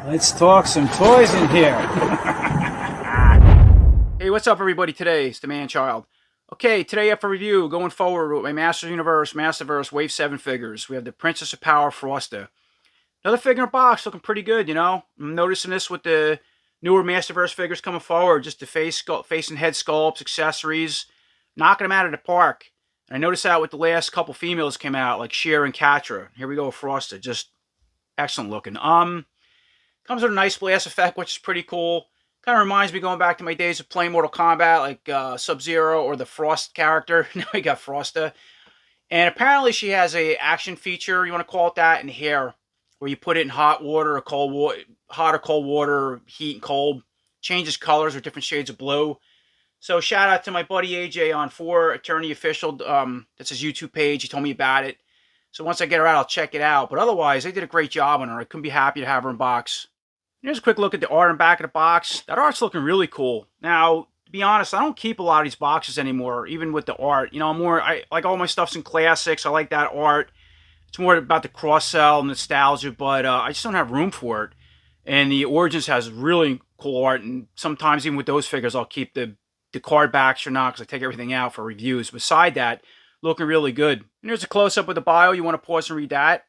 Let's talk some toys in here. Hey, what's up, everybody? Today it's the Man Child. Okay, today up for review, going forward with my Universe Masterverse Wave 7 figures. We have the Princess of Power Frosta. Another figure in a box, looking pretty good, you know? I'm noticing this with the newer Masterverse figures coming forward, just the face and head sculpts, accessories, knocking them out of the park. And I noticed that with the last couple females came out, like Sheer and Catra. Here we go with Frosta, just excellent looking. Comes with a nice blast effect, which is pretty cool. Kind of reminds me going back to my days of playing Mortal Kombat, like Sub-Zero or the Frost character. Now we got Frosta. And apparently she has a action feature, you want to call it that, in here, where you put it in hot water or cold water, hot or cold water, heat and cold. Changes colors or different shades of blue. So shout out to my buddy AJ on 4 Attorney Official. That's his YouTube page. He told me about it. So once I get her out, I'll check it out. But otherwise, they did a great job on her. I couldn't be happy to have her in box. Here's a quick look at the art in the back of the box. That art's looking really cool. Now, to be honest, I don't keep a lot of these boxes anymore, even with the art. You know, I like all my stuff's in classics. I like that art. It's more about the cross-sell and nostalgia, but I just don't have room for it. And the Origins has really cool art, and sometimes even with those figures, I'll keep the card backs or not, because I take everything out for reviews. Beside that, looking really good. And here's a close-up with the bio. You want to pause and read that.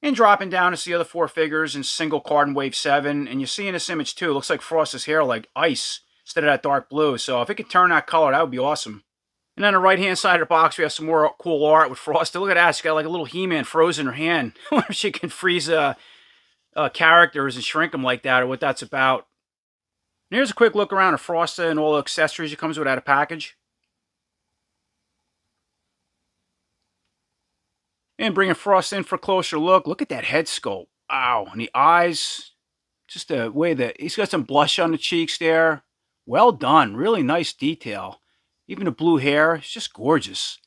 And dropping down to see the other 4 figures in single card in Wave 7. And you see in this image too, it looks like Frost's hair like ice instead of that dark blue. So if it could turn that color, that would be awesome. And on the right-hand side of the box, we have some more cool art with Frost. Look at that. She's got like a little He-Man frozen in her hand. I wonder if she can freeze characters and shrink them like that, or what that's about. And here's a quick look around at Frosta and all the accessories it comes with out of package. And bringing Frost in for a closer look. Look at that head sculpt. Wow. And the eyes. Just the way that he's got some blush on the cheeks there. Well done. Really nice detail. Even the blue hair. It's just gorgeous.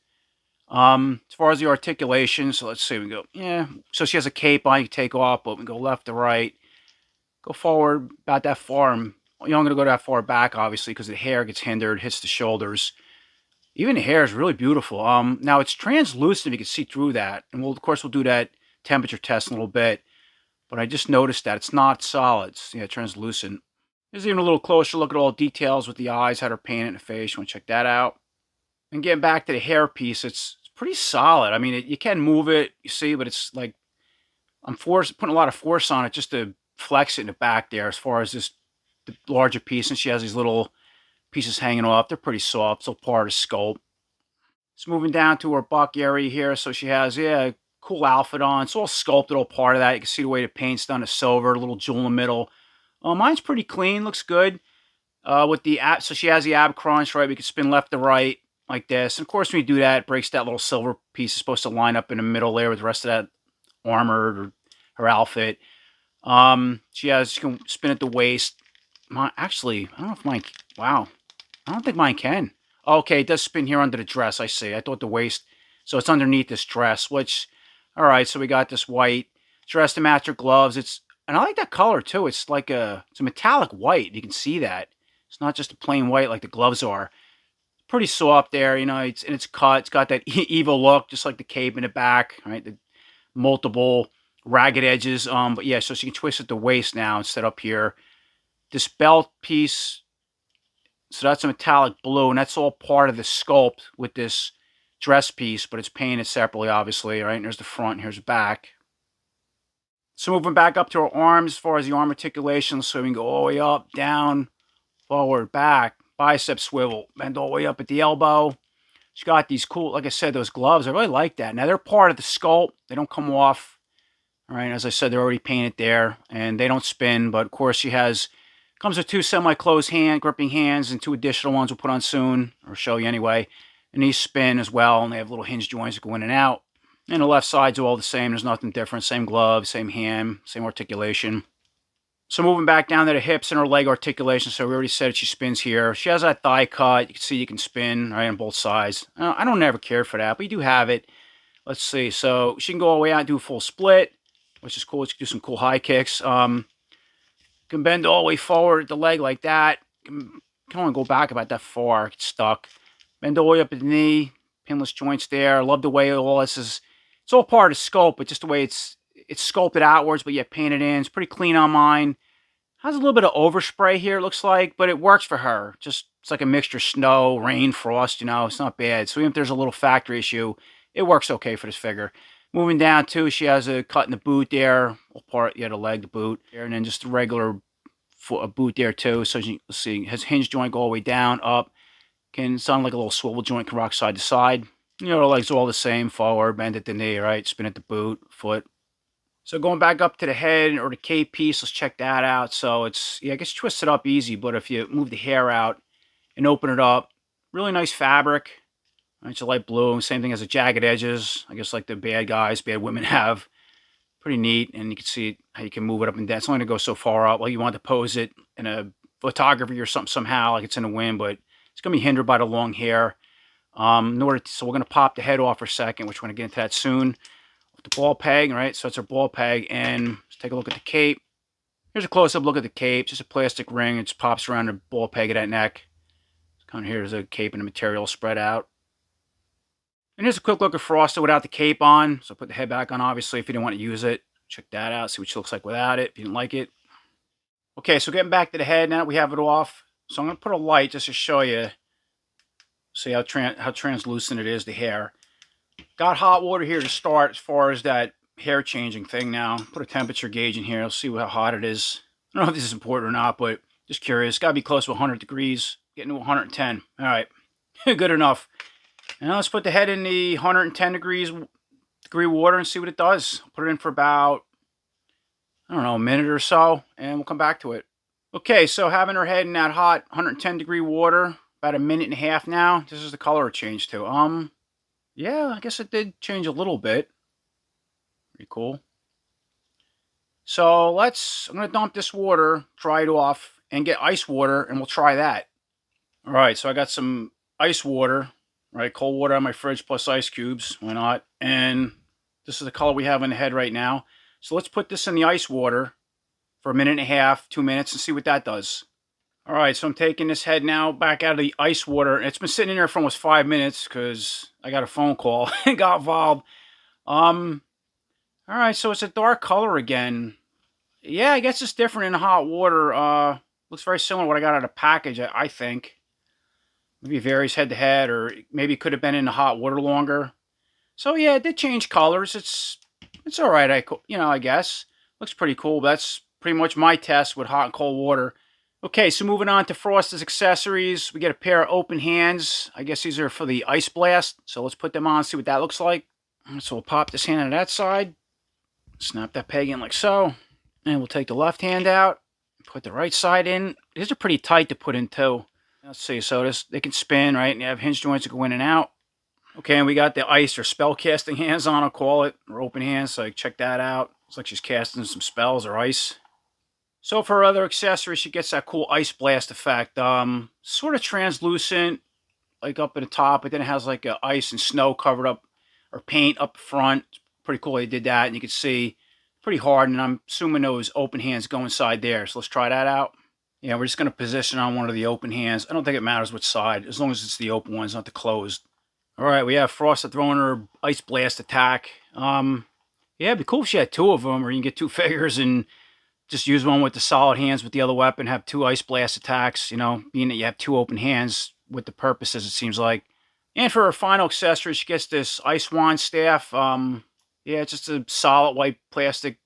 As far as the articulation. So let's see. We go. Yeah. So she has a cape on. You can take off. But we go left to right. Go forward about that far. You don't going to go that far back, obviously, because the hair gets hindered. Hits the shoulders. Even the hair is really beautiful. Now it's translucent. You can see through that, and of course we'll do that temperature test in a little bit. But I just noticed that it's not solid. It's, yeah, translucent. There's even a little closer look at all the details with the eyes, how they're painted in the face. You want to check that out. And getting back to the hair piece, it's pretty solid. I mean, you can move it, you see, but it's like I'm putting a lot of force on it just to flex it in the back there. As far as the larger piece, and she has these little pieces hanging off. They're pretty soft, so part of the sculpt. It's moving down to her buck area here. So she has, yeah, cool outfit on. It's all sculpted, all part of that. You can see the way the paint's done, the silver, a little jewel in the middle. Mine's pretty clean, looks good. With the ab, so she has the ab crunch, right? We can spin left to right like this. And of course, when you do that, it breaks that little silver piece. It's supposed to line up in the middle there with the rest of that armor or her outfit. She can spin at the waist. Actually, I don't know if mine, wow. I don't think mine can. Okay, it does spin here under the dress, I see. I thought the waist, so it's underneath this dress, which, all right, so we got this white dress to match her gloves. And I like that color too. It's like it's a metallic white. You can see that. It's not just a plain white like the gloves are. Pretty soft there, you know, it's cut. It's got that evil look, just like the cape in the back, right? The multiple ragged edges. But yeah, so she can twist at the waist now and set up here. This belt piece, so that's a metallic blue, and that's all part of the sculpt with this dress piece, but it's painted separately, obviously, right? And there's the front, and here's the back. So moving back up to her arms, as far as the arm articulation, so we can go all the way up, down, forward, back, bicep swivel, bend all the way up at the elbow. She's got these cool, like I said, those gloves. I really like that. Now, they're part of the sculpt. They don't come off. All right, as I said, they're already painted there, and they don't spin, but of course she comes with 2 semi-closed gripping hands, and 2 additional ones we'll put on soon, or show you anyway. And these spin as well, and they have little hinge joints that go in and out. And the left sides are all the same. There's nothing different. Same glove, same hand, same articulation. So moving back down to the hips and her leg articulation. So we already said she spins here. She has that thigh cut. You can see you can spin right on both sides. I don't ever care for that, but you do have it. Let's see. So she can go all the way out and do a full split, which is cool. She can do some cool high kicks. Can bend all the way forward the leg like that. Can only go back about that far. Get stuck. Bend all the way up at the knee. Pinless joints there. I love the way all this is. It's all part of the sculpt, but just the way it's It's sculpted outwards, but yet painted in. It's pretty clean on mine. Has a little bit of overspray here, it looks like, but it works for her. Just, it's like a mixture of snow, rain, frost, you know, it's not bad. So even if there's a little factory issue, it works okay for this figure. Moving down too, she has a cut in the boot there, part, the leg, the boot, and then just a regular boot there too. So you see, has hinge joint go all the way down, up. Can sound like a little swivel joint, can rock side to side. You know, the legs are all the same, forward, bend at the knee, right? Spin at the boot, foot. So going back up to the head or the cape piece, let's check that out. So it's, yeah, it gets twisted up easy, but if you move the hair out and open it up, really nice fabric. It's a light blue, same thing as the jagged edges, I guess like the bad guys, bad women have. Pretty neat, and you can see how you can move it up and down. It's only going to go so far up. Like you want to pose it in a photography or something somehow, like it's in the wind, but it's going to be hindered by the long hair. So we're going to pop the head off for a second, which we're going to get into that soon. The ball peg, right? So it's our ball peg, and let's take a look at the cape. Here's a close-up look at the cape. Just a plastic ring. It just pops around the ball peg of that neck. Kind of here's a cape and the material spread out. And here's a quick look at Frosta without the cape on. So put the head back on, obviously, if you didn't want to use it. Check that out. See what she looks like without it, if you didn't like it. Okay, so getting back to the head, now that we have it off. So I'm going to put a light just to show you. See how translucent it is, the hair. Got hot water here to start as far as that hair changing thing now. Put a temperature gauge in here. Let's see how hot it is. I don't know if this is important or not, but just curious. Got to be close to 100 degrees. Getting to 110. All right. Good enough. Now let's put the head in the 110 degree water and see what it does. Put it in for about, I don't know, a minute or so, and we'll come back to it. Okay, so having her head in that hot 110 degree water, about a minute and a half now. This is the color it changed to. Yeah, I guess it did change a little bit. Pretty cool. So I'm going to dump this water, dry it off, and get ice water, and we'll try that. All right, so I got some ice water, right? Cold water on my fridge plus ice cubes. Why not? And this is the color we have on the head right now. So let's put this in the ice water for a minute and a half, 2 minutes, and see what that does. All right, so I'm taking this head now back out of the ice water. It's been sitting in there for almost 5 minutes because I got a phone call and got involved. All right, so it's a dark color again. Yeah, I guess it's different in the hot water. Looks very similar to what I got out of the package, I think. Maybe it varies head to head, or maybe it could have been in the hot water longer. So yeah, it did change colors. It's all right, I guess. Looks pretty cool. That's pretty much my test with hot and cold water. Okay, so moving on to Frosta's accessories. We get a pair of open hands. I guess these are for the ice blast. So let's put them on, see what that looks like. So we'll pop this hand on that side. Snap that peg in like so. And we'll take the left hand out. Put the right side in. These are pretty tight to put in too. Let's see, so they can spin, right? And you have hinge joints that go in and out. Okay, and we got the ice or spell casting hands on, I'll call it. Or open hands, so check that out. Looks like she's casting some spells or ice. So for her other accessories, she gets that cool ice blast effect. Sort of translucent, like up at the top, but then it has like ice and snow covered up, or paint up front. It's pretty cool they did that, and you can see pretty hard, and I'm assuming those open hands go inside there. So let's try that out. Yeah, we're just going to position on one of the open hands. I don't think it matters which side, as long as it's the open ones, not the closed. All right, we have Frosta throwing her ice blast attack. Yeah, it'd be cool if she had two of them, or you can get two figures and just use one with the solid hands with the other weapon, have two ice blast attacks, you know, being that you have two open hands with the purposes, it seems like. And for her final accessory, she gets this ice wand staff. Yeah, it's just a solid white plastic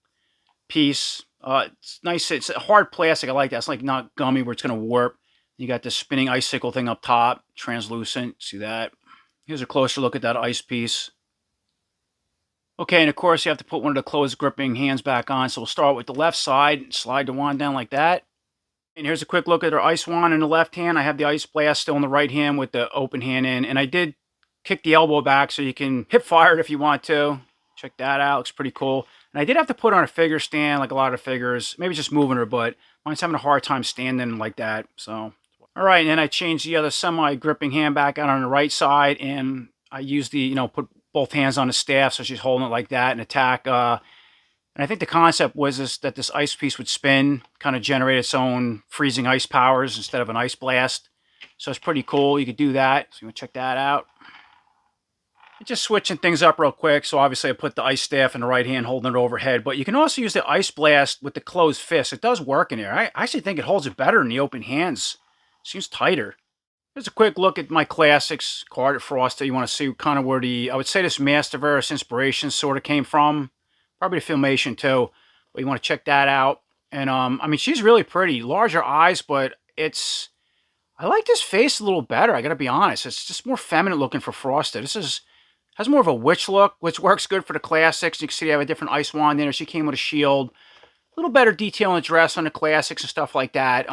piece. It's nice. It's a hard plastic. I like that. It's like not gummy where it's going to warp. You got this spinning icicle thing up top, translucent. See that? Here's a closer look at that ice piece. Okay, and of course you have to put one of the closed gripping hands back on. So we'll start with the left side, slide the wand down like that. And here's a quick look at our ice wand in the left hand. I have the ice blast still in the right hand with the open hand in. And I did kick the elbow back so you can hip fire it if you want to. Check that out. Looks pretty cool. And I did have to put on a figure stand like a lot of figures. Maybe just moving her, but mine's having a hard time standing like that. So, all right. And then I changed the other semi-gripping hand back out on the right side. And I used the, put both hands on the staff, so she's holding it like that and attack. And I think the concept was that this ice piece would spin, kind of generate its own freezing ice powers instead of an ice blast. So it's pretty cool. You could do that. So you want to check that out. Just switching things up real quick. So obviously I put the ice staff in the right hand, holding it overhead. But you can also use the ice blast with the closed fist. It does work in there. I actually think it holds it better in the open hands. Seems tighter. Here's a quick look at my classics card at Frosta. You want to see kind of where I would say this Masterverse inspiration sort of came from. Probably the Filmation too. But you want to check that out. And I mean, she's really pretty. Larger eyes, but I like this face a little better. I got to be honest. It's just more feminine looking for Frosta. Has more of a witch look, which works good for the classics. You can see they have a different ice wand in her. She came with a shield. A little better detail in the dress on the classics and stuff like that.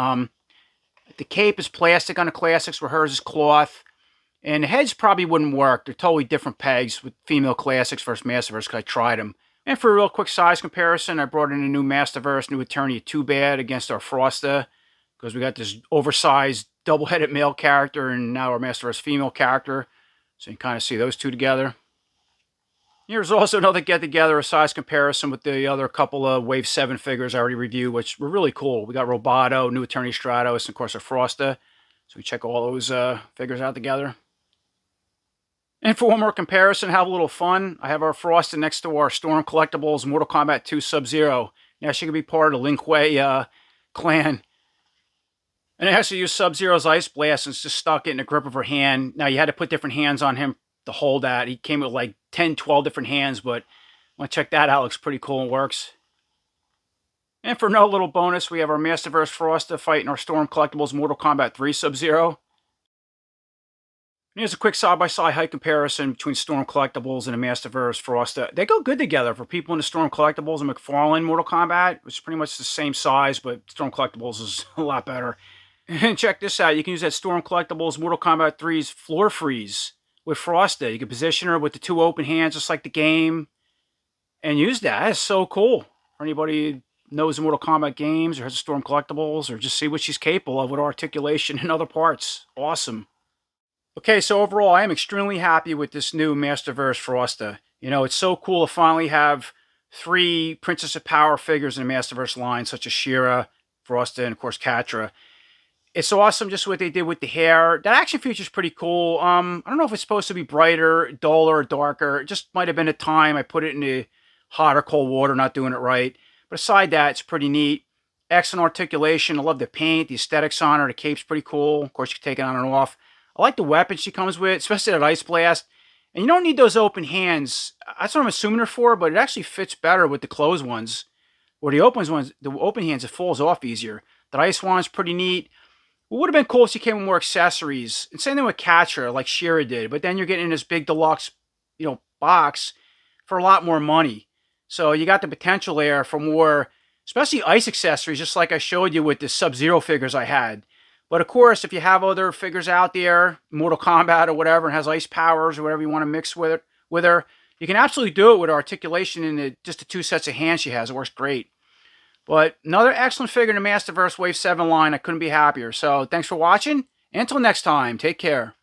The cape is plastic on the classics, where hers is cloth. And the heads probably wouldn't work. They're totally different pegs with female classics versus Masterverse, because I tried them. And for a real quick size comparison, I brought in a new Masterverse, new Attorney Too Bad against our Frosta, because we got this oversized double-headed male character and now our Masterverse female character. So you can kind of see those two together. Here's also another get-together, a size comparison with the other couple of Wave 7 figures I already reviewed, which were really cool. We got Roboto, new Attorney Stratos, and of course our Frosta. So we check all those figures out together. And for one more comparison, have a little fun, I have our Frosta next to our Storm Collectibles Mortal Kombat 2 Sub-Zero. Now she can be part of the Lin Kuei clan. And I actually used Sub-Zero's Ice Blast and just stuck it in the grip of her hand. Now, you had to put different hands on him to hold that. He came with like 10, 12 different hands, but I want to check that out. It looks pretty cool and works. And for another little bonus, we have our Masterverse Frosta fighting our Storm Collectibles Mortal Kombat 3 Sub-Zero. And here's a quick side-by-side height comparison between Storm Collectibles and the Masterverse Frosta. They go good together for people in the Storm Collectibles and McFarlane Mortal Kombat, which is pretty much the same size, but Storm Collectibles is a lot better. And check this out. You can use that Storm Collectibles Mortal Kombat 3's Floor Freeze with Frosta. You can position her with the two open hands, just like the game, and use that. That is so cool. For anybody who knows the Mortal Kombat games or has the Storm Collectibles, or just see what she's capable of with articulation and other parts. Awesome. Okay, so overall, I am extremely happy with this new Masterverse Frosta. You know, it's so cool to finally have 3 Princess of Power figures in the Masterverse line, such as She-Ra, Frosta, and of course Catra. It's awesome just what they did with the hair. That action feature is pretty cool. I don't know if it's supposed to be brighter, duller, or darker. It just might have been a time I put it in the hot or cold water, not doing it right. But aside that, it's pretty neat. Excellent articulation. I love the paint, the aesthetics on her. The cape's pretty cool. Of course, you can take it on and off. I like the weapon she comes with, especially that Ice Blast. And you don't need those open hands. That's what I'm assuming they're for, but it actually fits better with the closed ones. Or the open hands, it falls off easier. That Ice Wand's pretty neat. It would have been cool if she came with more accessories. And same thing with Catra, like She-Ra did. But then you're getting this big deluxe, box for a lot more money. So you got the potential there for more, especially ice accessories, just like I showed you with the Sub-Zero figures I had. But of course, if you have other figures out there, Mortal Kombat or whatever, and has ice powers or whatever you want to mix with her, you can absolutely do it with articulation and just the 2 sets of hands she has. It works great. But another excellent figure in the Masterverse Wave 7 line. I couldn't be happier. So thanks for watching. And until next time, take care.